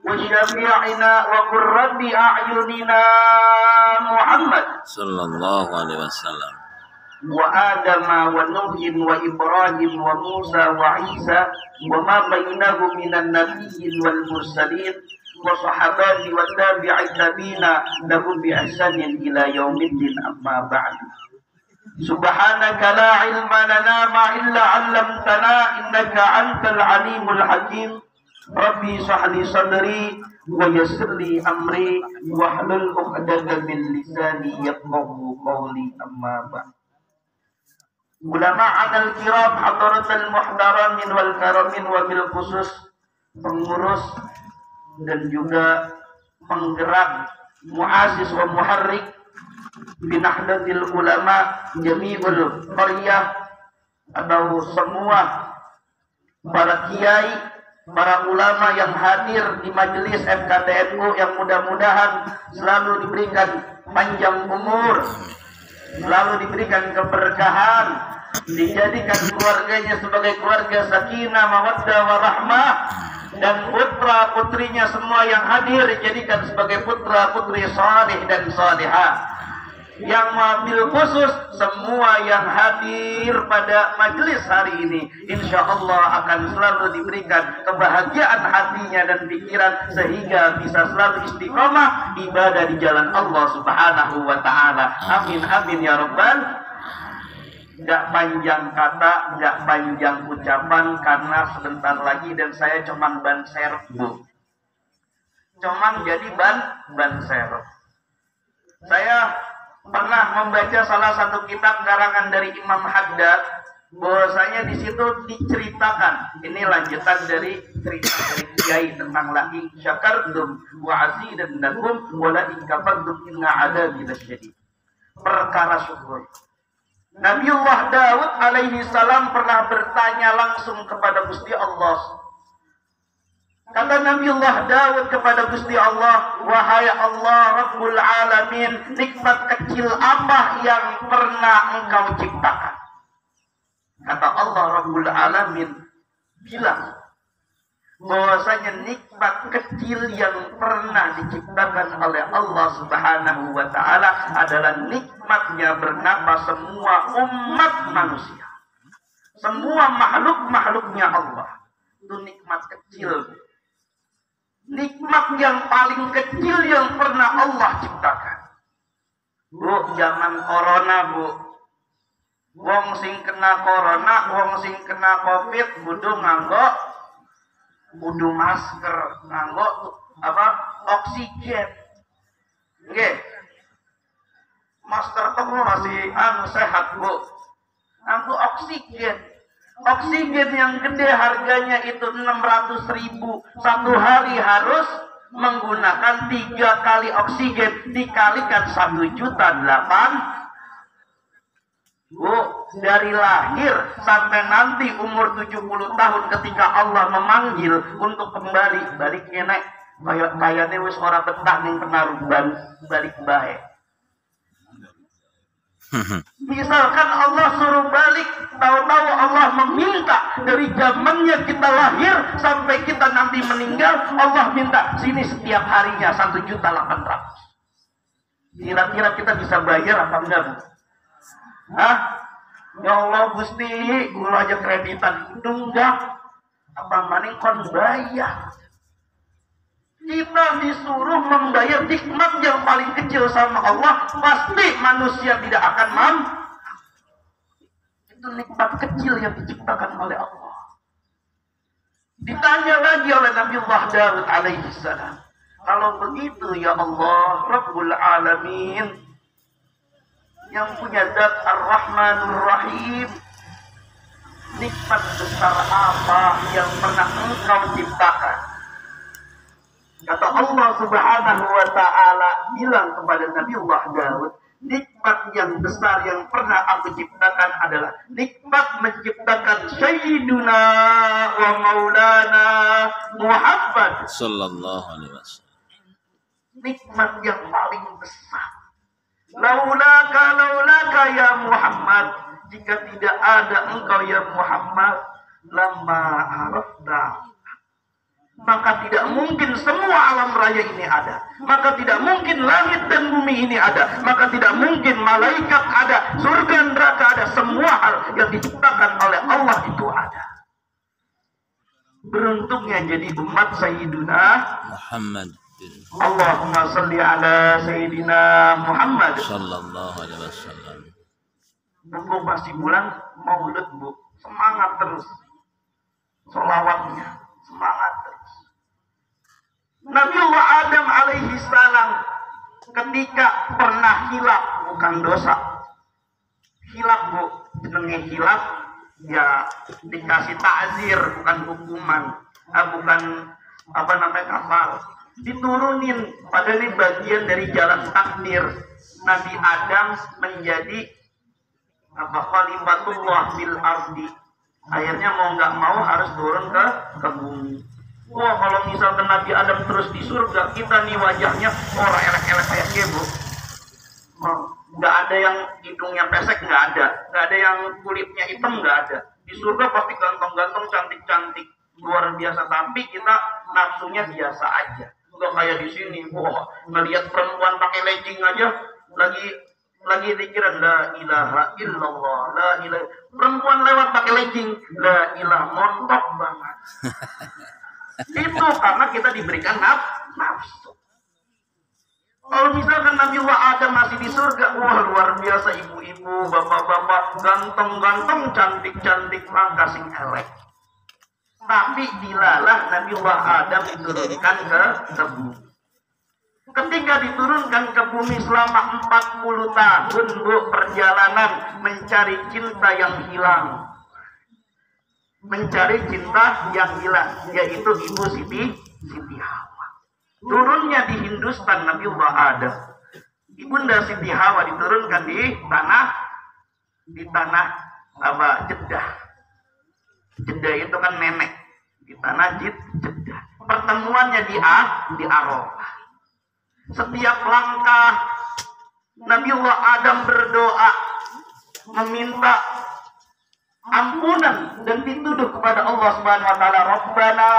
وشفيعنا وقرة أعيننا محمد صلى الله عليه وسلم وآدم ونوح وإبراهيم وموسى وعيسى وما بينهم من النبيين والمرسلين وصحابات والتابع التابعين لهم بإحسان إلى يوم الدين أما بعد سبحانك لا علم لنا ما إلا علمتنا إنك أنت العليم الحكيم ربي اشرح لي صدري ويسر لي أمري واحلل عقدة من لساني يفقهوا قولي أما بعد Ulama al-kiram hadaratul muhtaramin wal karamin wa bil khusus pengurus dan juga penggerak muasis wa muharrik binahdatil ulama jami'ul qaryah atau semua para kiai, para ulama yang hadir di majelis FKTNU yang mudah-mudahan selalu diberikan panjang umur, selalu diberikan keberkahan, dijadikan keluarganya sebagai keluarga sakinah, mawaddah, warahmah, dan putra putrinya semua yang hadir dijadikan sebagai putra putri salih dan salihah. Yang mobil khusus semua yang hadir pada majelis hari ini, insya Allah akan selalu diberikan kebahagiaan hatinya dan pikiran sehingga bisa selalu istiqomah ibadah di jalan Allah Subhanahu wa Ta'ala. Amin amin ya Rabbal. Gak panjang kata, gak panjang ucapan karena sebentar lagi dan saya cuman ban serep bu, cuman jadi ban serep. Saya pernah membaca salah satu kitab karangan dari Imam Haddad, bahwasanya di situ diceritakan, ini lanjutan dari cerita dari Kiai tentang lagi syakartum wa azidannakum wa la in kafartum inna adabi lasyadid. Perkara syukur. Nabiullah Daud alaihi salam pernah bertanya langsung kepada Gusti Allah. Kata Nabiullah Daud kepada Gusti Allah, wahai Allah Rabbul Alamin, nikmat kecil apa yang pernah engkau ciptakan? Kata Allah Rabbul Alamin bilang bahwasanya nikmat kecil yang pernah diciptakan oleh Allah Subhanahu wa Ta'ala adalah nikmatnya bernama semua umat manusia, semua makhluk-makhluknya Allah. Itu nikmat kecil, nikmat yang paling kecil yang pernah Allah ciptakan. Bu, zaman corona bu, wong sing kena corona, wong sing kena covid, kudu masker, nganggo oksigen. Nggih. Masker itu masih sehat bu, nganggo oksigen. Oksigen yang gede harganya itu 600.000, satu hari harus menggunakan 3 kali oksigen, dikalikan 1.800.000. Bu, dari lahir sampai nanti umur 70 tahun ketika Allah memanggil untuk kembali, balik nek kayaknya wis ora betah ning penaruban, balik bae. Misalkan Allah suruh balik, tahu-tahu Allah meminta dari zamannya kita lahir sampai kita nanti meninggal, Allah minta sini setiap harinya 1.800.000. Kira-kira kita bisa bayar apa enggak bu? Hah? Ya Allah Gusti, gula aja kreditan itu enggak, apa maning kon bayar. Kita disuruh membayar nikmat yang paling kecil sama Allah, pasti manusia tidak akan mampu. Itu nikmat kecil yang diciptakan oleh Allah. Ditanya lagi oleh Nabiullah Daud alaihi salam, kalau begitu ya Allah Rabbul Alamin, yang punya zat Ar-Rahmanur Rahim, nikmat besar apa yang pernah engkau ciptakan? Kata Allah Subhanahu wa Ta'ala bilang kepada Nabiullah Daud, nikmat yang besar yang pernah aku ciptakan adalah nikmat menciptakan Sayyiduna wa Maulana Muhammad sallallahu alaihi wasallam. Nikmat yang paling besar. Laulaka ya Muhammad, jika tidak ada engkau ya Muhammad, lama arafta, maka tidak mungkin semua alam raya ini ada, maka tidak mungkin langit dan bumi ini ada, maka tidak mungkin malaikat ada, surga neraka ada, semua hal yang diciptakan oleh Allah itu ada. Beruntungnya jadi umat Sayyiduna Muhammad. Allahumma salli ala Sayyidina Muhammad sallallahu alaihi wasallam. Bu, pasti bulan Maulid, Bu, semangat terus sholawatnya, semangat terus. Nabiullah Adam alaihi salam ketika pernah hilaf, bukan dosa, hilaf, Bu, jenenge hilaf ya dikasih takzir, bukan hukuman, bukan apa namanya kafar, diturunin. Padahal ini bagian dari jalan takdir. Nabi Adam menjadi khalifatullah fil ardi. Akhirnya mau nggak mau harus turun ke bumi. Wah, kalau misalkan Nabi Adam terus di surga, kita nih wajahnya orang elek-elek kayak gitu. Nggak ada yang hidungnya pesek, nggak ada yang kulitnya hitam, nggak ada. Di surga pasti ganteng-ganteng, cantik-cantik, luar biasa. Tapi kita nafsunya biasa aja. Nggak kayak di sini. Wah, ngelihat perempuan pakai legging aja, lagi pikiran la ilaha illallah, la ilaha. Perempuan lewat pakai legging, la ilaha, montok banget. Itu karena kita diberikan nafsu. Kalau misalkan Nabiullah Adam masih di surga, wah luar biasa, ibu-ibu, bapak-bapak, ganteng-ganteng, cantik-cantik, kasing elek. Tapi dilalah Nabiullah Adam diturunkan ke bumi. Ketika diturunkan ke bumi selama 40 tahun, Bu, perjalanan mencari cinta yang hilang. Mencari cinta yang hilang, yaitu Ibu Siti Hawa. Turunnya di Hindustan Nabiullah Adam. Ibunda Siti Hawa diturunkan di tanah Jeddah. Jeddah itu kan nenek. Di tanah Jeddah. Pertemuannya di Arafah. Setiap langkah Nabiullah Adam berdoa meminta ampunan dan dituduh kepada Allah Subhanahu wa taala, Rabbana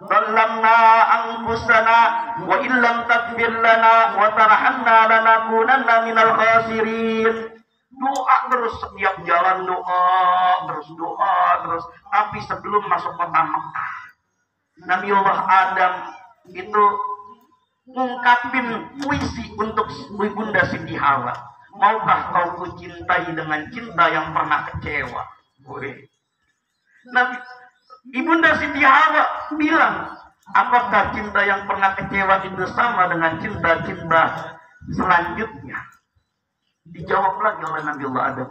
zalamna anfusana wa illam taghfir lana wa tarhamna lanakunanna minal khasirin. Doa terus, setiap jalan doa terus. Tapi sebelum masuk kota Mekah, Nabiullah Adam itu ngungkapin puisi untuk Ibunda Siti Hawa. Maukah kau kucintai dengan cinta yang pernah kecewa? Nabi Ibunda Siti Hawa bilang, apakah cinta yang pernah kecewa itu sama dengan cinta-cinta selanjutnya? Dijawab lagi oleh Nabiullah Adam,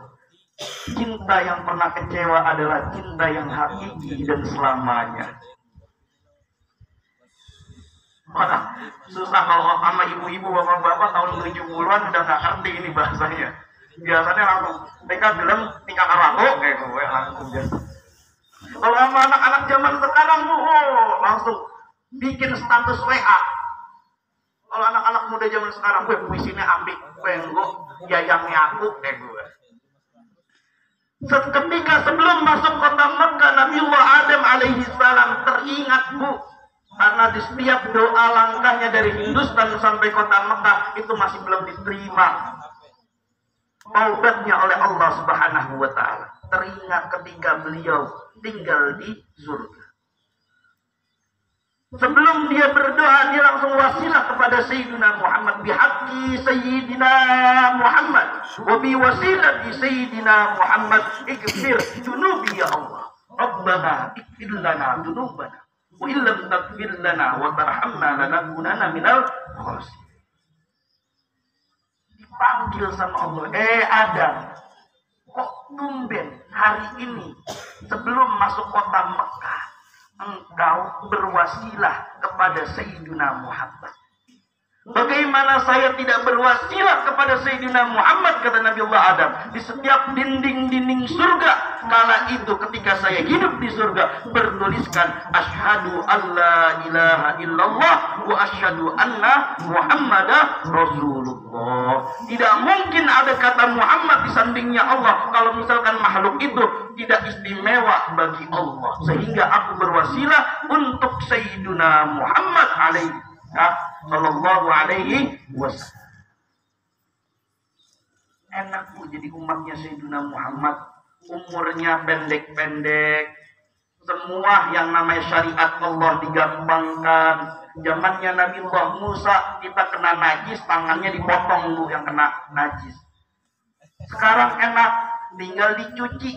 cinta yang pernah kecewa adalah cinta yang hakiki dan selamanya. Wah, susah kalau sama ibu-ibu, bapak-bapak tahun 70-an udah gak ngerti ini bahasanya. Biasanya langsung mereka bilang tingkah karaku kayak gue langsung biasa. Kalau sama anak-anak zaman sekarang langsung bikin status WA. Kalau anak-anak muda zaman sekarang, gue puisinya apik, gue yayangnya aku kayak gue. Ketika sebelum masuk kota Mekah, Nabiullah Adam alaihi salam teringat, Bu, karena di setiap doa langkahnya dari Hindustan sampai kota Mekah itu masih belum diterima taubatnya oleh Allah Subhanahu wa taala. Teringat ketika beliau tinggal di surga. Sebelum dia berdoa, dia langsung wasilah kepada Sayyidina Muhammad, bihaqqi Sayyidina Muhammad wa biwasilati Sayyidina Muhammad ighfir dunubi ya Allah. Rabbana ighfir lana dunubana wa illam taghfir lana wa tarhamna lanakunanna minal khasirin. Dipanggil sama Allah, Adam, kok tumben hari ini sebelum masuk kota Mekah engkau berwasilah kepada Sayyidina Muhammad. Bagaimana saya tidak berwasilah kepada Sayyidina Muhammad, kata Nabi Allah Adam, di setiap dinding-dinding surga kala itu ketika saya hidup di surga bertuliskan asyhadu alla ilaha illallah wa asyhadu anna muhammadar rasulullah. Tidak mungkin ada kata Muhammad di sampingnya Allah kalau misalkan makhluk itu tidak istimewa bagi Allah, sehingga aku berwasilah untuk Sayyidina Muhammad sallallahu alaihi wasallam. Enak Bu jadi umatnya Sayyidina Muhammad, umurnya pendek-pendek, semua yang namanya syariat Allah digampangkan. Zamannya Nabi Allah Musa kita kena najis, tangannya dipotong Bu yang kena najis. Sekarang enak, tinggal dicuci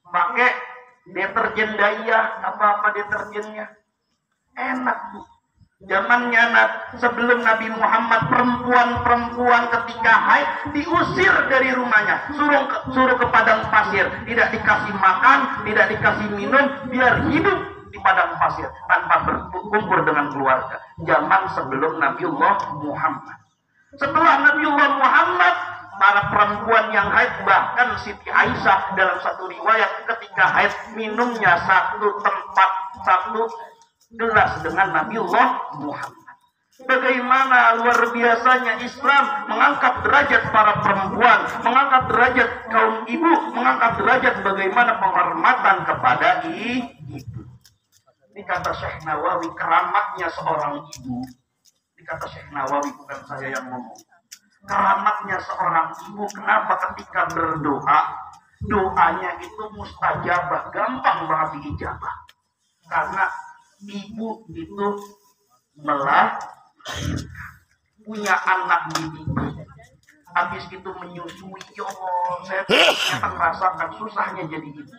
pakai deterjen Daya, apa-apa deterjennya. Enak Bu. Zamannya sebelum Nabi Muhammad, perempuan-perempuan ketika haid diusir dari rumahnya, suruh ke padang pasir, tidak dikasih makan, tidak dikasih minum, biar hidup di padang pasir tanpa berkumpul dengan keluarga. Zaman sebelum Nabiullah Muhammad. Setelah Nabiullah Muhammad, para perempuan yang haid, bahkan Siti Aisyah dalam satu riwayat ketika haid minumnya satu gelas dengan Nabiullah Muhammad. Bagaimana luar biasanya Islam mengangkat derajat para perempuan, mengangkat derajat kaum ibu, mengangkat derajat bagaimana penghormatan kepada ibu. Ini kata Syekh Nawawi, keramatnya seorang ibu. Ini kata Syekh Nawawi, bukan saya yang ngomong. Keramatnya seorang ibu, kenapa ketika berdoa, doanya itu mustajabah, gampang banget diijabah. Karena ibu itu punya anak didik, habis itu menyusui. Ya Allah, saya ternyata merasakan susahnya jadi ibu.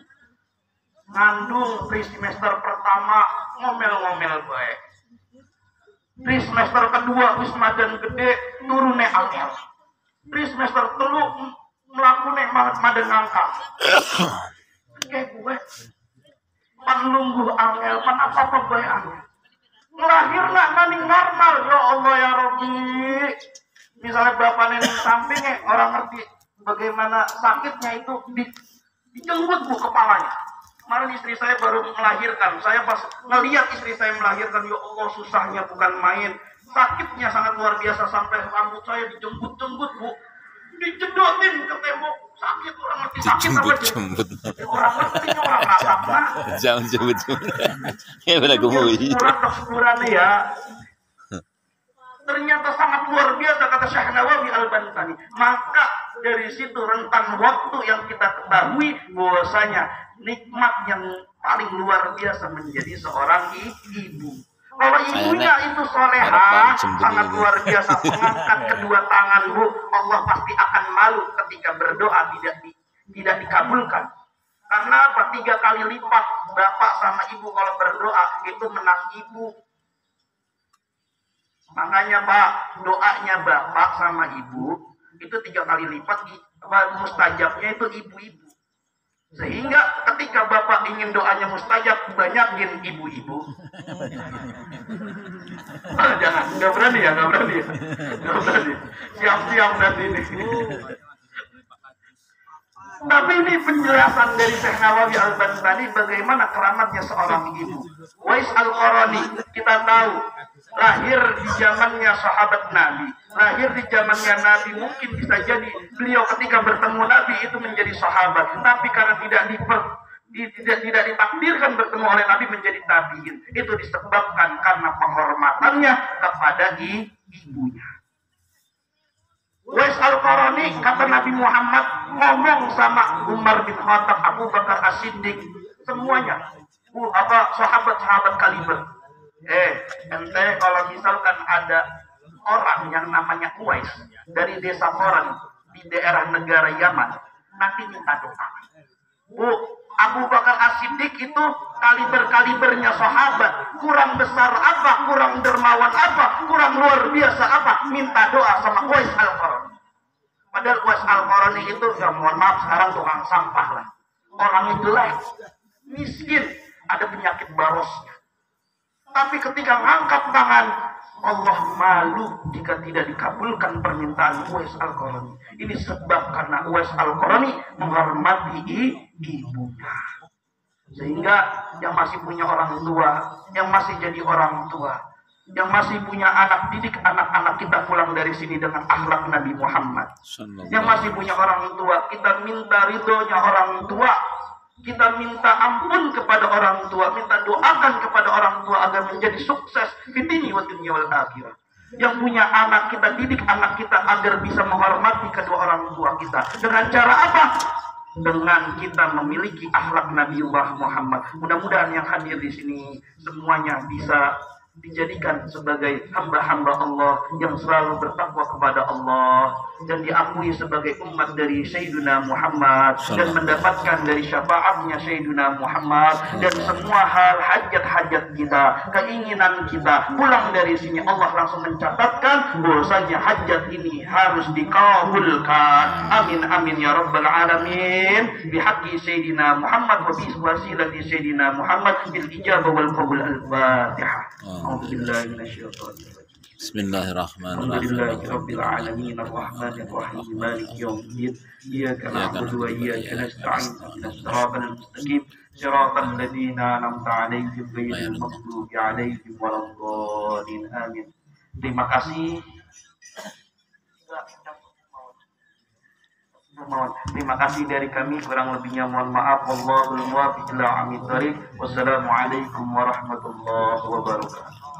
Ngandung semester pertama ngomel-ngomel baik, semester kedua wis madan gede turune angel, semester telu mlakune madan ngangkang. Kayak gue panlungguh angel, apa bae angel. Ngelahirna maning normal, ya Allah ya Rabbi. Misalnya bapak nenek sampingnya, orang ngerti bagaimana sakitnya itu dijenggut Bu kepalanya. Kemarin istri saya baru melahirkan, saya pas ngelihat istri saya melahirkan, ya Allah susahnya bukan main. Sakitnya sangat luar biasa, sampai rambut saya dijenggut-jenggut Bu. Dijedotin ke tembok, sakit, orang ngerti sakit apa jembut. Orang ngerti, orang rasanya. Jangan jembut. Ya benar gemui. Ukuran ya. Ternyata sangat luar biasa kata Syekh Nawawi Al-Bantani. Maka dari situ rentang waktu yang kita ketahui bahwasanya nikmat yang paling luar biasa menjadi seorang ibu. Kalau ibunya itu soleha, sangat luar biasa, mengangkat kedua tangan Bu, Allah pasti akan malu ketika berdoa tidak dikabulkan. Karena apa? 3 kali lipat bapak sama ibu kalau berdoa itu menang ibu. Makanya Pak, doanya bapak sama ibu itu 3 kali lipat, mustajabnya itu ibu-ibu. Sehingga ketika bapak ingin doanya mustajab, banyakin ibu-ibu. Jangan, nggak berani ya. Siap-siap nanti ini. Tapi ini penjelasan dari Syekh Nawawi Al-Bantani bagaimana keramatnya seorang ibu. Uwais Al-Qarani kita tahu lahir di zamannya sahabat Nabi, lahir di zamannya Nabi, mungkin bisa jadi beliau ketika bertemu Nabi itu menjadi sahabat, tapi karena tidak ditakdirkan bertemu oleh Nabi menjadi tabiin, itu disebabkan karena penghormatannya kepada ibunya. Uwais Al-Qarani kata Nabi Muhammad ngomong sama Umar bin Khattab, Abu Bakar As-Siddiq, semuanya sahabat-sahabat kaliber. Ente kalau misalkan ada orang yang namanya Uwais dari desa Qoran di daerah negara Yaman, nanti minta doa. Bu, Abu Bakar As-Siddiq itu kaliber-kalibernya sahabat, kurang besar apa, kurang dermawan apa, kurang luar biasa apa, minta doa sama Uwais Al-Qarani. Padahal Uwais Al-Qarani itu, ya mohon maaf, sekarang tukang sampah lah. Orangnya jelek, miskin, ada penyakit barosnya. Tapi ketika ngangkat tangan, Allah malu jika tidak dikabulkan permintaan Uwais Al-Qarani. Ini sebab karena Uwais Al-Qarani menghormati ibunya. Sehingga yang masih punya orang tua, yang masih jadi orang tua, yang masih punya anak, didik anak-anak kita pulang dari sini dengan akhlak Nabi Muhammad. Yang masih punya orang tua, kita minta ridhonya orang tua. Kita minta ampun kepada orang tua, minta doakan kepada orang tua agar menjadi sukses fitini wa dunya wal akhirah. Yang punya anak, kita didik anak kita agar bisa menghormati kedua orang tua kita. Dengan cara apa? Dengan kita memiliki akhlak Nabiullah Muhammad. Mudah-mudahan yang hadir di sini semuanya bisa dijadikan sebagai hamba-hamba Allah yang selalu bertakwa kepada Allah dan diakui sebagai umat dari Sayyidina Muhammad dan mendapatkan dari syafaatnya Sayyidina Muhammad, dan semua hal hajat-hajat kita, keinginan kita pulang dari sini Allah langsung mencatatkan bahwasanya hajat ini harus dikabulkan. Amin amin ya rabbal alamin bihaqqi Sayyidina Muhammad wa bi wasilati Sayyidina Muhammad bil ijabah wal qabul. Al-Fatihah. Bismillahirrahmanirrahim. Rabbil alamin arrahmanir rahim maliki yaumiddin iyyaka na'budu wa iyyaka nasta'in ihdinas siratal mustaqim siratal ladzina an'amta 'alaihim ghairil maghdubi 'alaihim waladdallin amin. Terima kasih. Terima kasih dari kami, kurang lebihnya mohon maaf. Wallahul muwaffiq ila aqwamit thoriq. Wassalamualaikum warahmatullahi wabarakatuh.